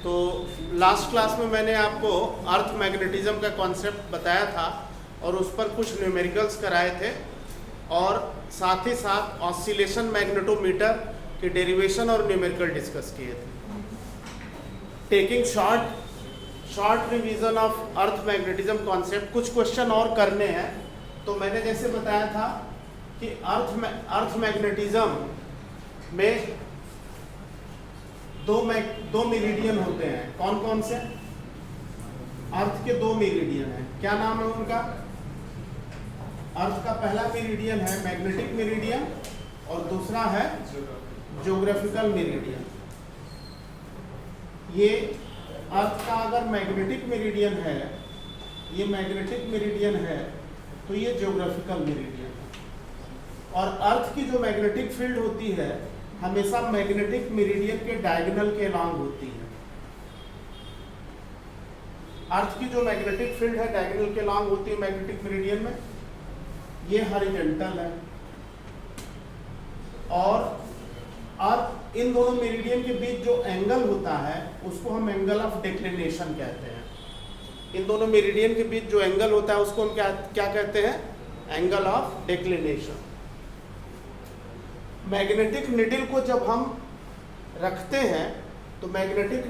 तो last class में मैंने आपको अर्थ मैग्नेटिज्म का कॉन्सेप्ट बताया था और उस पर कुछ न्यूमेरिकल्स कराए थे और साथ ही साथ ऑसिलेशन मैग्नेटोमीटर के डेरिवेशन और न्यूमेरिकल डिस्कस किए थे। Taking short revision of earth magnetism concept, कुछ क्वेश्चन और करने हैं। तो मैंने जैसे बताया था कि अर्थ मैग्नेटिज्म में दो मेरिडियन होते हैं। कौन कौन से? अर्थ के दो मेरिडियन हैं। क्या नाम है उनका? अर्थ का पहला मेरिडियन है मैग्नेटिक मेरिडियन और दूसरा है ज्योग्राफिकल मेरिडियन। ये अर्थ का अगर मैग्नेटिक मेरिडियन है, ये मैग्नेटिक मेरिडियन है, तो ये ज्योग्राफिकल मेरिडियन है। और अर्थ की जो मैग्नेटिक फील्ड होती है हमेशा मैग्नेटिक मेरिडियन के डायगोनल के अलॉन्ग होती है। अर्थ की जो मैग्नेटिक फील्ड है डायगोनल के अलॉन्ग होती है मैग्नेटिक मेरिडियन में, ये हॉरिजॉन्टल है। और इन दोनों मेरिडियन के बीच जो एंगल होता है उसको हम एंगल ऑफ डिक्लिनेशन कहते हैं। इन दोनों मेरिडियन के बीच जो एंगल होता है उसको हम क्या कहते हैं? Angle of declination. Magnetic needle को जब हम रखते हैं तो मैग्नेटिक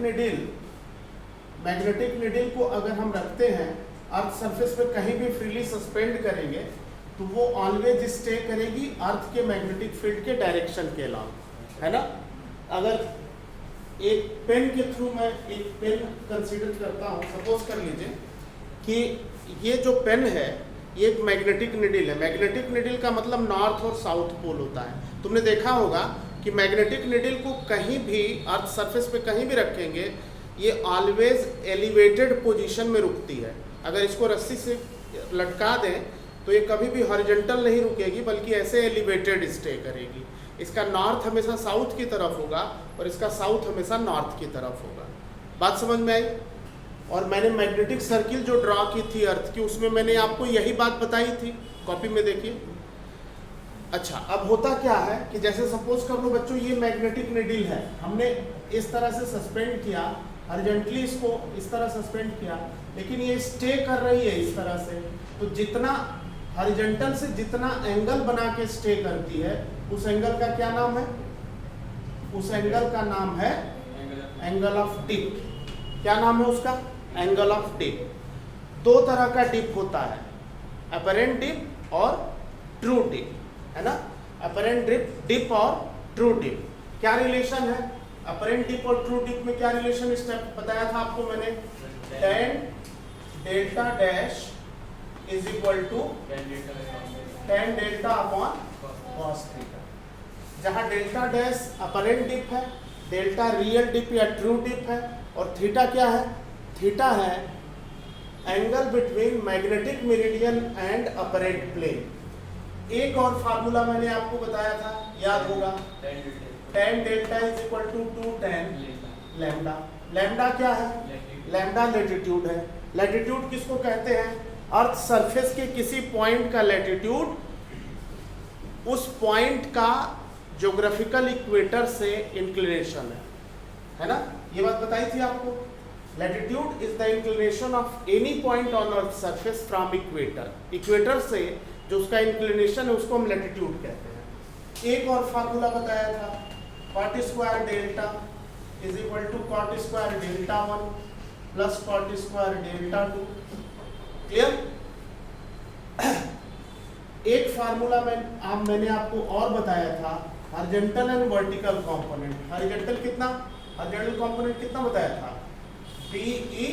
निडल को अगर हम रखते हैं अर्थ सरफेस पे कहीं भी फ्रीली सस्पेंड करेंगे तो वो ऑलवेज स्टे करेगी अर्थ के मैग्नेटिक फील्ड के डायरेक्शन के अलॉन्ग, है ना। अगर एक पेन के थ्रू मैं एक पेन कंसीडर करता हूँ, सपोज कर लीजिए कि ये जो पेन है ये एक मैग्नेटिक निडल है। मैग्नेटिक निडल का मतलब नॉर्थ और साउथ पोल होता है। तुमने देखा होगा कि मैग्नेटिक निडल को कहीं भी अर्थ सरफेस पे कहीं भी रखेंगे ये ऑलवेज एलिवेटेड पोजीशन में रुकती है। अगर इसको रस्सी से लटका दें तो ये कभी भी हॉरिजॉन्टल नहीं रुकेगी बल्कि ऐसे एलिवेटेड स्टे करेगी। इसका नॉर्थ हमेशा साउथ की तरफ होगा और इसका साउथ हमेशा नॉर्थ की तरफ होगा। बात समझ में आई? और मैंने मैग्नेटिक सर्किल जो ड्रॉ की थी अर्थ की, उसमें मैंने आपको यही बात बताई थी, कॉपी में देखिए। अच्छा, अब होता क्या है कि जैसे सपोज कर लो बच्चों ये मैग्नेटिक निडल है, हमने इस तरह से सस्पेंड किया, हॉरिजॉन्टली इसको इस तरह सस्पेंड किया, लेकिन ये स्टे कर रही है इस तरह से। तो जितना हॉरिजॉन्टल से जितना एंगल बना के स्टे करती है उस एंगल का क्या नाम है? उस एंगल का नाम है एंगल ऑफ डिप। क्या नाम है उसका? Angle of dip. दो तरह का डिप होता है, अपरेंट डिप और ट्रू डिप, है ना। अपरेंट डिप और ट्रू डिप क्या रिलेशन है? अपरेंट डिप और ट्रू डिप में क्या रिलेशन स्टेप बताया था आपको मैंने? tan delta dash is equal to tan delta upon cos theta. जहां डेल्टा डैश अपरेंट डिप है, डेल्टा रियल डिप या ट्रू डिप है, और थीटा क्या है? थीटा है angle between magnetic meridian and apparent plane. एक और फार्मूला मैंने आपको बताया था, याद होगा, tan delta is equal to 2 tan lambda. Lambda क्या है? लैम्डा लैटिट्यूड है। लैटिट्यूड किसको कहते हैं? अर्थ सरफेस के किसी पॉइंट का लैटिट्यूड उस पॉइंट का ज्योग्राफिकल इक्वेटर से इंक्लिनेशन है ना। ये बात बताई थी आपको। Latitude is the inclination of any point on earth surface from equator. Equator से जो उसका इंक्लिनेशन है उसको हम लैटिट्यूड कहते हैं। एक और फार्मूला बताया था, cot square delta is equal to cot square delta 1 plus cot square delta 2। Clear? एक फार्मूला मैंने आपको और बताया था, horizontal and vertical component. Horizontal कितना? हॉरिजॉन्टल कंपोनेंट कितना बताया था? BE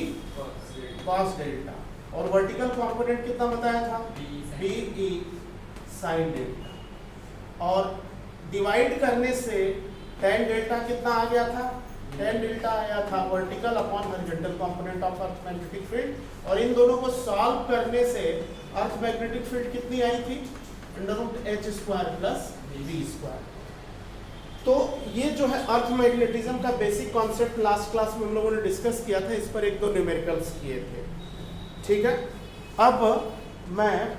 cos delta. और वर्टिकल कंपोनेंट कितना बताया था? BE sin delta. और डिवाइड करने से tan डेल्टा कितना आ गया था? tan डेल्टा आया था vertical upon horizontal component of earth magnetic field. और इन दोनों को सॉल्व करने से अर्थ मैग्नेटिक फील्ड कितनी आई थी? √h square plus v square. तो ये जो है अर्थ मैग्नेटिज्म का बेसिक कॉन्सेप्ट लास्ट क्लास में हम लोगों ने डिस्कस किया था। इस पर एक दो न्यूमेरिकल्स किए थे, ठीक है। अब मैं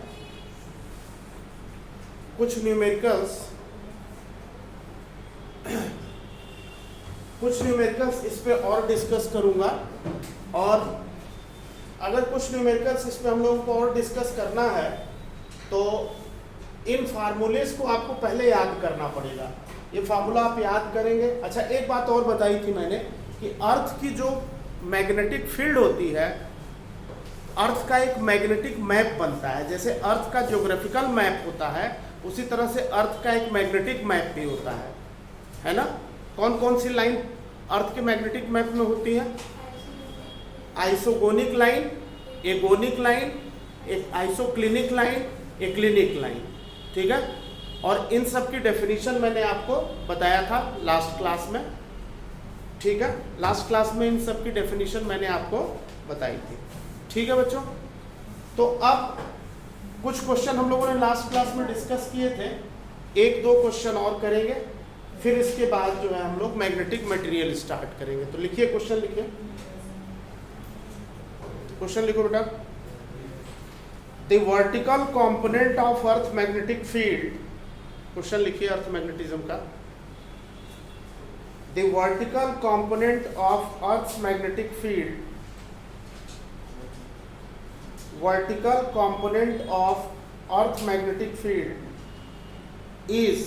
कुछ न्यूमेरिकल्स कुछ न्यूमेरिकल्स इस पे और डिस्कस करूंगा, और अगर कुछ न्यूमेरिकल्स इस पे हम लोगों को और डिस्कस करना है तो इन फार्मूलेस को आपको पहले याद करना पड़ेगा। ये फार्मूला आप याद करेंगे। अच्छा, एक बात और बताई थी मैंने कि अर्थ की जो मैग्नेटिक फील्ड होती है, अर्थ का एक मैग्नेटिक मैप बनता है। जैसे अर्थ का ज्योग्राफिकल मैप होता है, उसी तरह से अर्थ का एक मैग्नेटिक मैप भी होता है ना। कौन कौन सी लाइन अर्थ के मैग्नेटिक मैप में होती है? आइसोगोनिक लाइन, एगोनिक लाइन, एक आइसोक्लिनिक लाइन, एक क्लिनिक लाइन, ठीक है। और इन सब की डेफिनेशन मैंने आपको बताया था लास्ट क्लास में, ठीक है। लास्ट क्लास में इन सब की डेफिनेशन मैंने आपको बताई थी, ठीक है बच्चों। तो अब कुछ क्वेश्चन हम लोगों ने लास्ट क्लास में डिस्कस किए थे, एक दो क्वेश्चन और करेंगे, फिर इसके बाद जो है हम लोग मैग्नेटिक मटेरियल स्टार्ट करेंगे। तो लिखिए, क्वेश्चन लिखिए, क्वेश्चन लिखो बेटा। The vertical component of earth magnetic field, question लिखिए अर्थ मैग्नेटिज्म का। The vertical component of earth magnetic field, vertical component of earth magnetic field is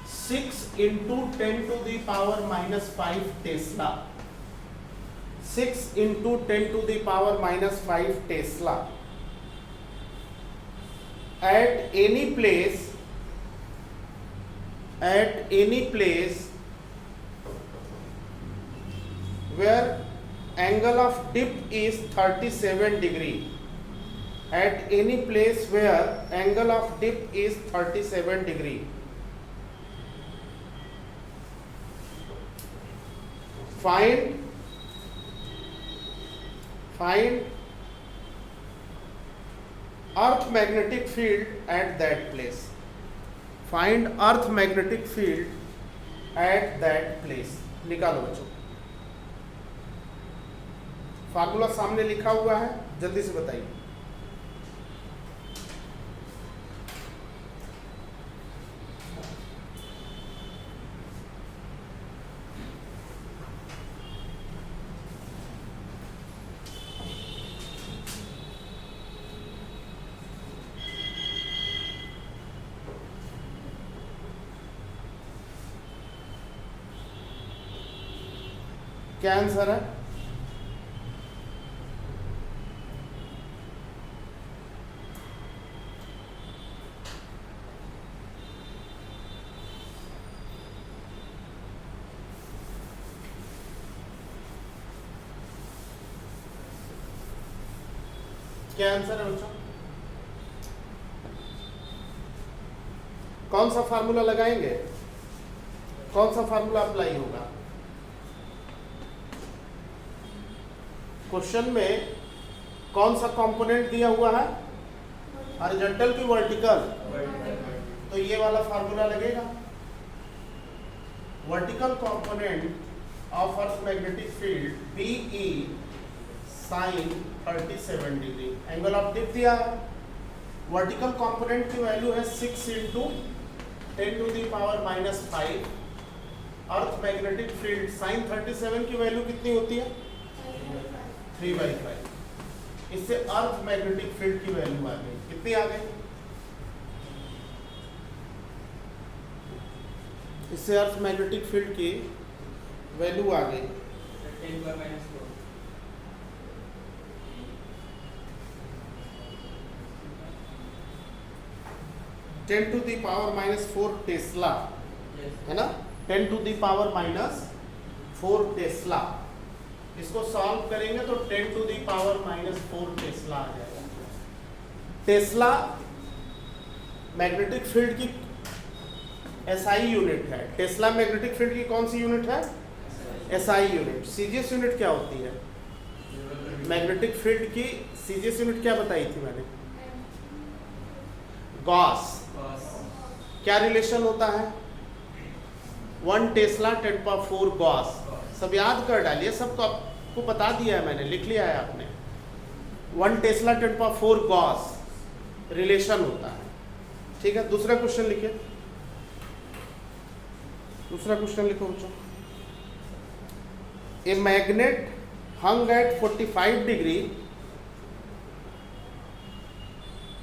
6 into 10 to the power minus 5 Tesla. 6 into 10 to the power minus 5 Tesla at any place where angle of dip is 37 degree, at any place where angle of dip is 37 degree, find earth magnetic field at that place. Find earth magnetic field at that place. निकालो बच्चों, formula सामने लिखा हुआ है, जल्दी से बताइए। क्या आंसर है? क्या आंसर है बच्चों? कौन सा फार्मूला लगाएंगे? कौन सा फार्मूला अप्लाई होगा? क्वेश्चन में कौन सा कंपोनेंट दिया हुआ है? हॉरिजॉन्टल की वर्टिकल? तो ये वाला फार्मूला लगेगा। Vertical component of earth magnetic field BE sine 37 degree, angle of dip दिया है। वर्टिकल कंपोनेंट की वैल्यू है 6 into 10 to the power minus 5। Earth magnetic field sine 37 की वैल्यू कितनी होती है? 3/5। इससे अर्थ मैग्नेटिक फील्ड की वैल्यू आ गई, कितनी आ गई? इससे अर्थ मैग्नेटिक फील्ड की वैल्यू आ गई 10 to the power minus 4 tesla, है ना। 10 to the power minus 4 tesla. इसको सॉल्व करेंगे तो 10 to the power minus 4 tesla आ जाएगा। टेस्ला मैग्नेटिक फील्ड की SI यूनिट है। टेस्ला मैग्नेटिक फील्ड की कौन सी यूनिट है? SI unit. सीजीएस यूनिट क्या होती है? मैग्नेटिक फील्ड की सीजीएस यूनिट क्या बताई थी मैंने? गॉस। क्या रिलेशन होता है? 1 टेस्ला 10⁴ गॉस। सब याद कर डालिए, सबको आपको बता दिया है मैंने, लिख लिया है आपने। 1 टेस्ला 10⁴ गॉस रिलेशन होता है, ठीक है। दूसरा क्वेश्चन लिखिए। दूसरा क्वेश्चन लिखो बच्चों। A magnet hung at 45 degree,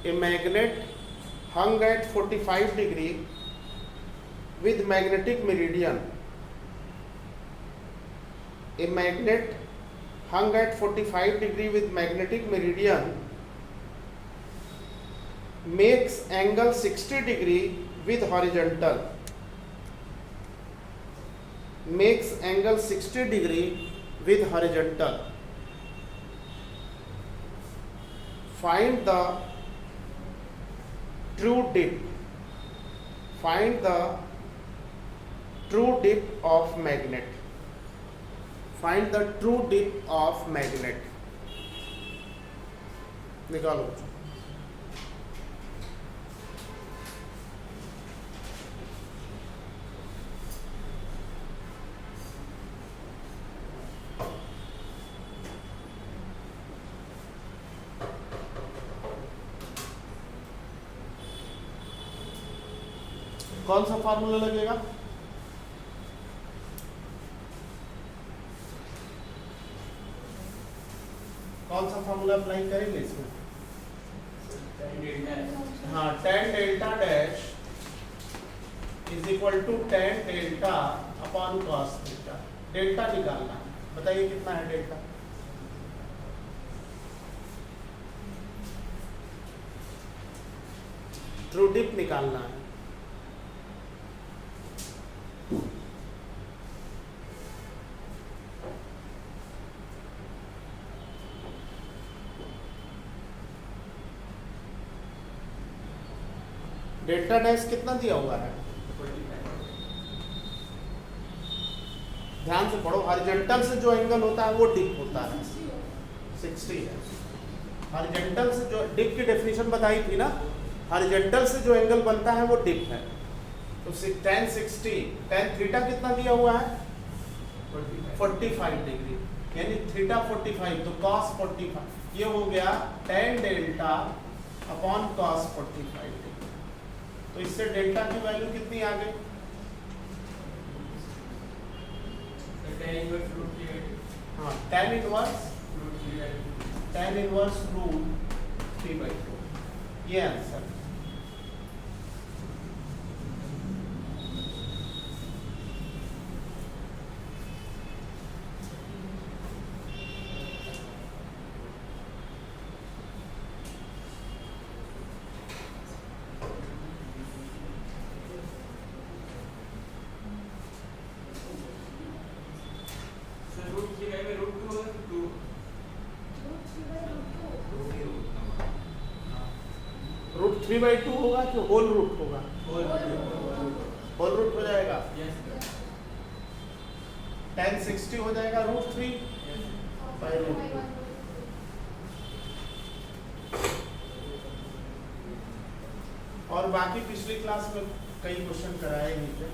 a magnet hung at 45 degree with magnetic meridian. A magnet hung at 45 degree with magnetic meridian makes angle 60 degree with horizontal. Makes angle 60 degree with horizontal. Find the true dip. Find the true dip of magnet. Find the true dip of magnet. निकालो। कौन सा formula लगेगा? कौन सा formula apply करेंगे इसमें? हाँ, tan delta dash is equal to tan delta upon cos theta. Delta निकालना है, बताइए कितना है डेल्टा? ट्रू डिप निकालना है। डेल्टा डैश कितना दिया हुआ है? ध्यान से पढ़ो, हॉरिजॉन्टल से जो एंगल होता है वो डिप होता है, 60 है। हॉरिजॉन्टल से जो डिप की डेफिनेशन बताई थी ना, हॉरिजॉन्टल से जो एंगल बनता है वो डिप है। तो tan 60, tan थीटा कितना दिया हुआ है? 45 डिग्री, यानी थीटा 45, तो cos 45, ये हो गया tan delta upon cos 45 degree. तो इससे डेल्टा की वैल्यू कितनी आ गई? हाँ, tan इनवर्स रूट 3/2, ये आंसर। रूट 3/2 होगा कि होल रूट होगा? होल रूट हो जाएगा। tan 60 हो जाएगा रूट 3/2। और बाकी पिछली क्लास में कई क्वेश्चन कराए नीचे।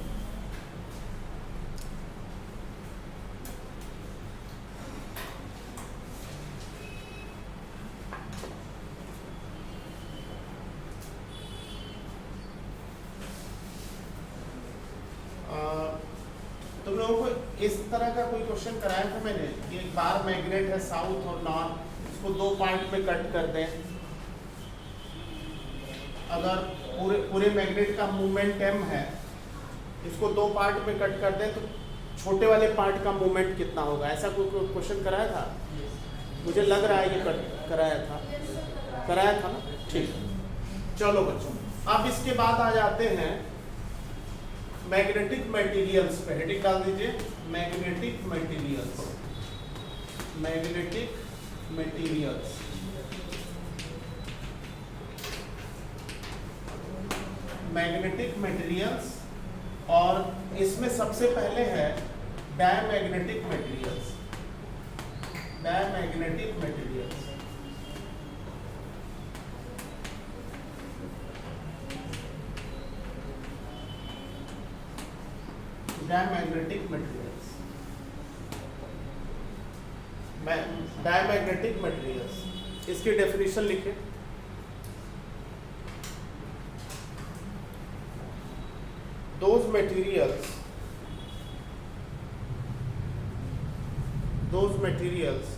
तुम लोगों को इस तरह का कोई क्वेश्चन कराया था मैंने कि एक बार मैग्नेट है साउथ और नॉर्थ, इसको दो पार्ट में कट कर दें। अगर पूरे मैग्नेट का मूवमेंट m है, इसको दो पार्ट में कट कर दें तो छोटे वाले पार्ट का मूवमेंट कितना होगा? ऐसा कोई क्वेश्चन कराया था? मुझे लग रहा है ये कराया था ना। ठीक, चलो बच्चों, अब इसके बाद आ जाते हैं मैग्नेटिक मटेरियल्स पे। हेडिंग डाल दीजिए, magnetic materials. Magnetic materials, magnetic materials, और इसमें सबसे पहले है diamagnetic materials. Diamagnetic materials, diamagnetic materials, diamagnetic materials. इसकी डेफिनेशन लिखे। Those materials those materials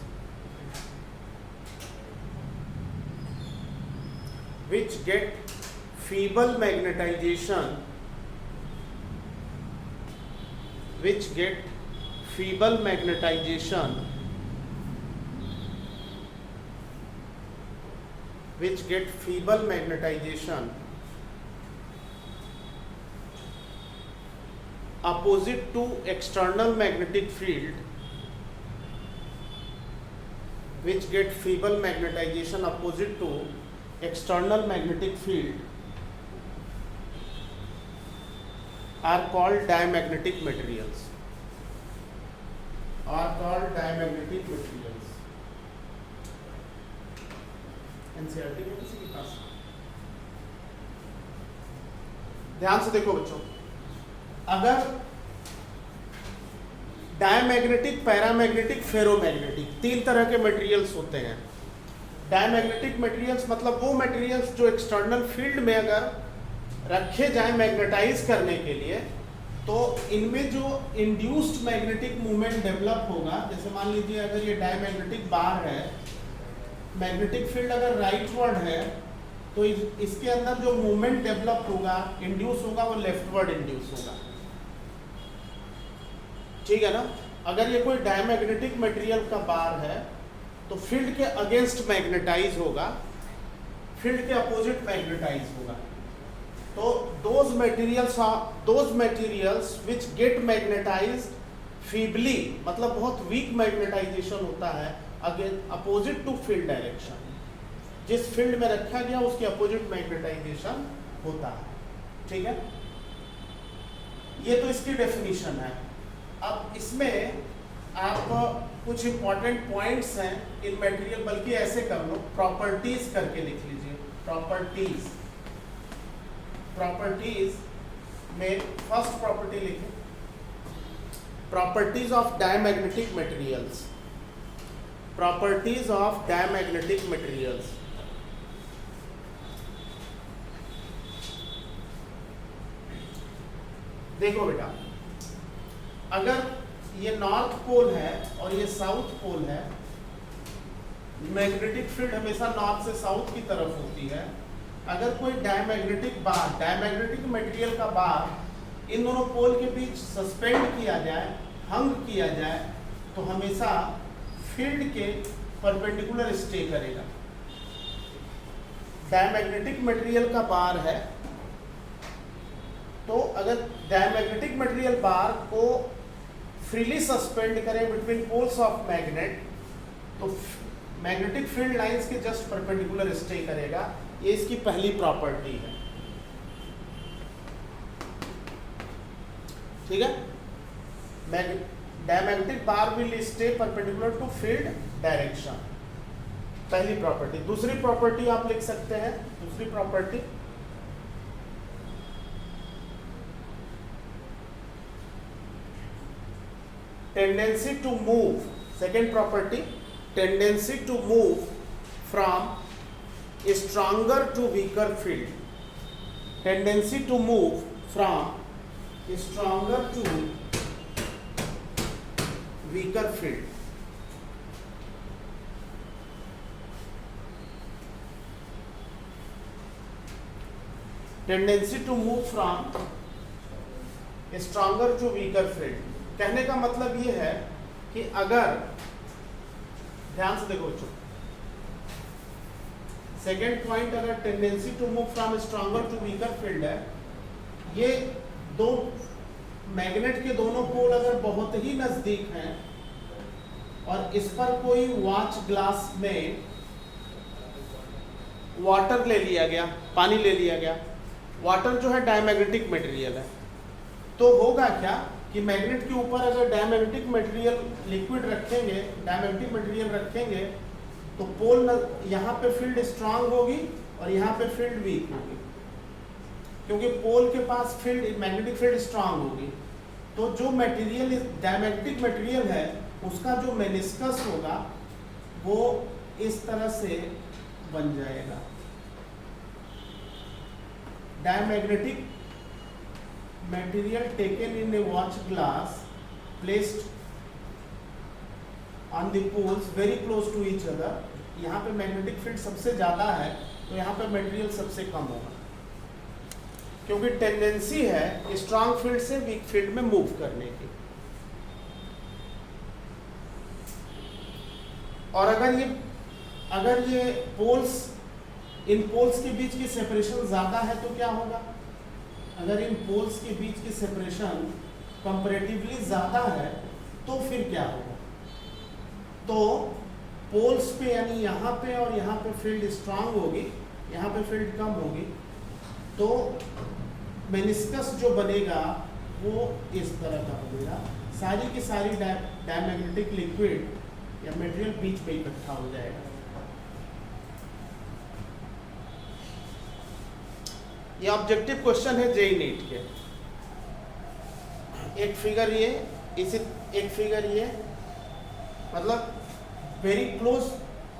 which get feeble magnetization, which get feeble magnetization, which get feeble magnetization opposite to external magnetic field, which get feeble magnetization opposite to external magnetic field are called diamagnetic materials, are called diamagnetic materials. NCERT में किसी के पास ध्यान से देखो बच्चों, अगर diamagnetic, paramagnetic, ferromagnetic तीन तरह के मटेरियल्स होते हैं। डायमैग्नेटिक मटेरियल्स मतलब वो मटेरियल्स जो एक्सटर्नल फील्ड में अगर रखे जाएं मैग्नेटाइज करने के लिए, तो इनमें जो इंड्यूस्ड मैग्नेटिक मूवमेंट डेवलप होगा, जैसे मान लीजिए अगर ये डायमैग्नेटिक बार है, मैग्नेटिक फील्ड अगर राइटवर्ड है तो इसके अंदर जो मूवमेंट डेवलप होगा, इंड्यूस होगा, वो लेफ्टवर्ड इंड्यूस होगा। ठीक है ना। अगर ये कोई डायमैग्नेटिक मटेरियल का बार है तो फील्ड के अगेंस्ट मैग्नेटाइज होगा, फील्ड के अपोजिट मैग्नेटाइज होगा। तो those materials which get magnetized feebly, मतलब बहुत वीक मैग्नेटाइजेशन होता है अपोजिट टू फील्ड डायरेक्शन, जिस फील्ड में रखा गया उसके अपोजिट मैग्नेटाइजेशन होता है। ठीक है, ये तो इसकी डेफिनेशन है। अब इसमें आप कुछ इंपॉर्टेंट पॉइंट्स हैं इन मटेरियल, बल्कि ऐसे कर लो, प्रॉपर्टीज करके लिख लीजिए। प्रॉपर्टीज, प्रॉपर्टीज में फर्स्ट प्रॉपर्टी लिखें, properties of diamagnetic materials, properties of diamagnetic materials. देखो बेटा, अगर ये नॉर्थ पोल है और ये साउथ पोल है, मैग्नेटिक फील्ड हमेशा नॉर्थ से साउथ की तरफ होती है। अगर कोई डायमैग्नेटिक बार, डायमैग्नेटिक मटेरियल का बार इन दोनों पोल के बीच सस्पेंड किया जाए, हंग किया जाए, तो हमेशा फील्ड के परपेंडिकुलर स्टे करेगा। डायमैग्नेटिक मटेरियल का बार है, तो अगर डायमैग्नेटिक मटेरियल बार को फ्रीली सस्पेंड करें बिटवीन पोल्स ऑफ मैग्नेट, तो मैग्नेटिक फील्ड लाइंस के जस्ट परपेंडिकुलर स्टे करेगा। ये इसकी पहली प्रॉपर्टी है। ठीक है, diamagnetic bar will stay perpendicular to field direction, पहली प्रॉपर्टी। दूसरी प्रॉपर्टी आप लिख सकते हैं, दूसरी property tendency to move, second property tendency to move from stronger to weaker field, tendency to move from stronger to weaker field। Tendency to move from stronger to weaker field, कहने का मतलब ये है कि अगर, ध्यान से देखो बच्चों, सेकेंड पॉइंट, अगर tendency to move from stronger to weaker field है, ये दो मैग्नेट के दोनों पोल अगर बहुत ही नजदीक हैं और इस पर कोई वॉच ग्लास में वाटर ले लिया गया, पानी ले लिया गया, वाटर जो है डायमैग्नेटिक मटेरियल है, तो होगा क्या कि मैग्नेट के ऊपर अगर डायमैग्नेटिक मटेरियल लिक्विड रखेंगे, डायमैग्नेटिक मटेरियल रखेंगे, तो पोल यहाँ पे फील्ड स्ट्रांग होगी और यहाँ पे फील्ड वीक होगी, क्योंकि पोल के पास फील्ड, मैग्नेटिक फील्ड स्ट्रांग होगी। तो जो मटेरियल डायमैग्नेटिक मटेरियल है उसका जो मेनिस्कस होगा वो इस तरह से बन जाएगा। Diamagnetic material taken in a watch glass placed on the poles very close to each other, यहाँ पे मैग्नेटिक फील्ड सबसे ज़्यादा है तो यहाँ पे मटेरियल सबसे कम होगा, क्योंकि टेंडेंसी है स्ट्रांग फील्ड से वीक फील्ड में मूव करने की। और अगर ये पोल्स, इन पोल्स के बीच की सेपरेशन ज़्यादा है तो क्या होगा? अगर इन पोल्स के बीच की सेपरेशन कंपैरेटिवली ज़्यादा है तो फिर क्या होगा? तो पोल्स पे यानी यहाँ पे और यहाँ पे फील्ड स्ट्रांग होगी, यहाँ पे फील्ड कम होगी, तो मेनिस्कस जो बनेगा वो इस तरह का बनेगा। सारी की सारी डायमैग्नेटिक लिक्विड या मटेरियल बीच में इकट्ठा हो जाएगा। ये ऑब्जेक्टिव क्वेश्चन है जेईई नीट के। एक फिगर ये, इसी एक फिगर ये, मतलब वेरी क्लोज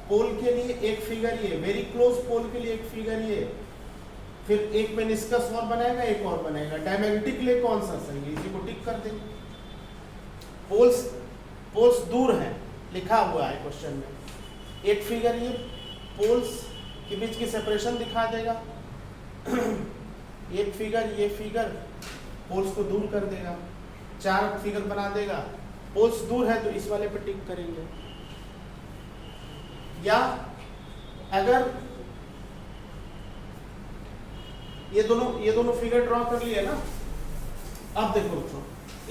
पोल के लिए एक फिगर ये, वेरी क्लोज पोल के लिए एक फिगर ये, फिर एक मेनिस्कस और बनाएगा, एक और बनाएगा। डायमैग्नेटिक के लिए कौन सा सही है, इसी को टिक कर देंगे। पोल्स दूर हैं, लिखा हुआ है क्वेश्चन में। एक फिगर ये पोल्स के बीच की सेपरेशन दिखा देगा, एक फिगर ये फिगर पोल्स को दूर कर देगा। 4 फिगर बना देगा, पोल्स दूर है तो इस वाले पे टिक करेंगे। या अगर ये दोनों फिगर ड्रॉ कर लिए ना, अब देखो बच्चों,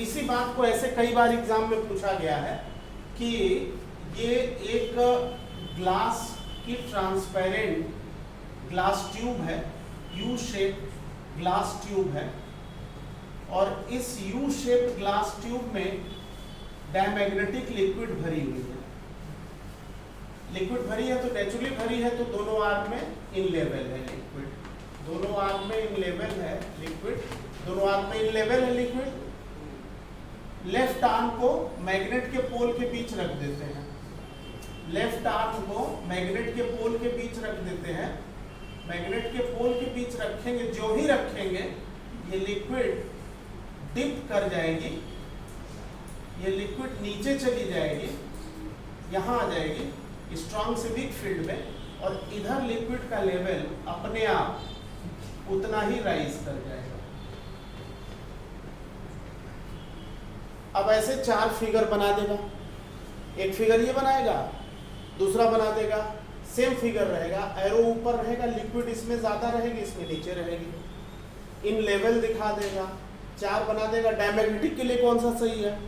इसी बात को ऐसे कई बार एग्जाम में पूछा गया है कि ये एक ग्लास की ट्रांसपेरेंट ग्लास ट्यूब है, यू शेप ग्लास ट्यूब है, और इस यू शेप ग्लास ट्यूब में डायमैग्नेटिक लिक्विड भरी हुई है। लिक्विड भरी है तो नेचुरली भरी है तो दोनों आर्म में इन लेवल है लिक्विड, दोनों आर्म में इन लेवल है लिक्विड, दोनों आर्म में इन लेवल है लिक्विड। लेफ्ट आर्म को मैग्नेट के पोल के बीच रख देते हैं, लेफ्ट आर्म को मैग्नेट के पोल के बीच रख देते हैं। मैग्नेट के पोल के बीच रखेंगे, जो ही रखेंगे ये लिक्विड डिप कर जाएगी, ये लिक्विड नीचे चली जाएगी, यहाँ आ जाएगी स्ट्रॉन्ग से वीक फील्ड में, और इधर लिक्विड का लेवल अपने आप उतना ही राइज कर जाएगा। अब ऐसे 4 फिगर बना देगा, एक फिगर ये बनाएगा, दूसरा बना देगा, सेम फिगर रहेगा, एरो ऊपर रहेगा, लिक्विड इसमें ज़्यादा रहेगी, इसमें नीचे रहेगी, इन लेवल दिखा देगा, 4 बना देगा। डायमैग्नेटिक के लिए कौन सा सही है?